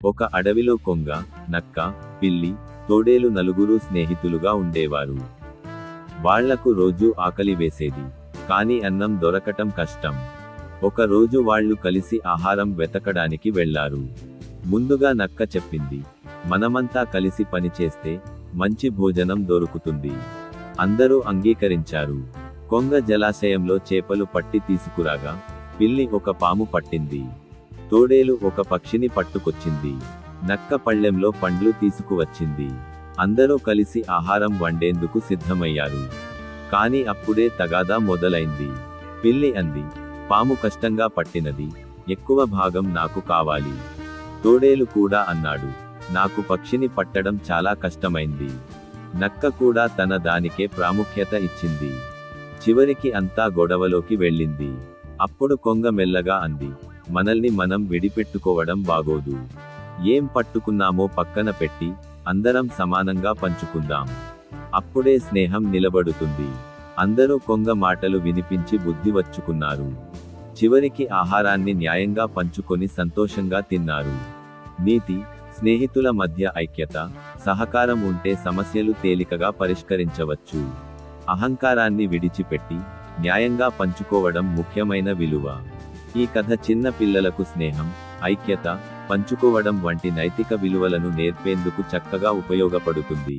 ఒక అడవిలో కొంగ, నక్క, పిల్లి, తోడేలు నలుగురు స్నేహితులుగా ఉండేవారు. వాళ్లకు రోజూ ఆకలి వేసేది. కాని అన్నం దొరకటం కష్టం. ఒక రోజు వాళ్ళు కలిసి ఆహారం వెతకడానికి వెళ్లారు. ముందుగా నక్క చెప్పింది, మనమంతా కలిసి పనిచేస్తే మంచి భోజనం దొరుకుతుంది. అందరూ అంగీకరించారు. కొంగ జలాశయంలో చేపలు పట్టి తీసుకురాగా, పిల్లి ఒక పాము పట్టింది. తోడేలు ఒక పక్షిని పట్టుకొచ్చింది. నక్క పళ్ళెంలో పండ్లు తీసుకువచ్చింది. అందరూ కలిసి ఆహారం వండేందుకు సిద్ధమయ్యారు. కాని అప్పుడే తగాదా మొదలైంది. పిల్లి అంది, పాము కష్టంగా పట్టినది, ఎక్కువ భాగం నాకు కావాలి. తోడేలు కూడా అన్నాడు, నాకు పక్షిని పట్టడం చాలా కష్టమైంది. నక్క కూడా తన దానికే ప్రాముఖ్యత ఇచ్చింది. చివరికి అంతా గొడవలోకి వెళ్ళింది. అప్పుడు కొంగ మెల్లగా అంది, మనల్ని మనం విడిపెట్టుకోవడం బాగోదు. ఏం పట్టుకున్నామో పక్కన పెట్టి అందరం సమానంగా పంచుకుందాం. అప్పుడే స్నేహం నిలబడుతుంది. అందరూ కొంగ మాటలు వినిపించి బుద్ధి వచ్చుకున్నారు. చివరికి ఆహారాన్ని న్యాయంగా పంచుకొని సంతోషంగా తిన్నారు. నీతి: స్నేహితుల మధ్య ఐక్యత, సహకారం ఉంటే సమస్యలు తేలికగా పరిష్కరించవచ్చు. అహంకారాన్ని విడిచిపెట్టి న్యాయంగా పంచుకోవడం ముఖ్యమైన విలువ. ఈ కథ చిన్న పిల్లలకు స్నేహం, ఐక్యత, పంచుకోవడం వంటి నైతిక విలువలను నేర్పేందుకు చక్కగా ఉపయోగపడుతుంది.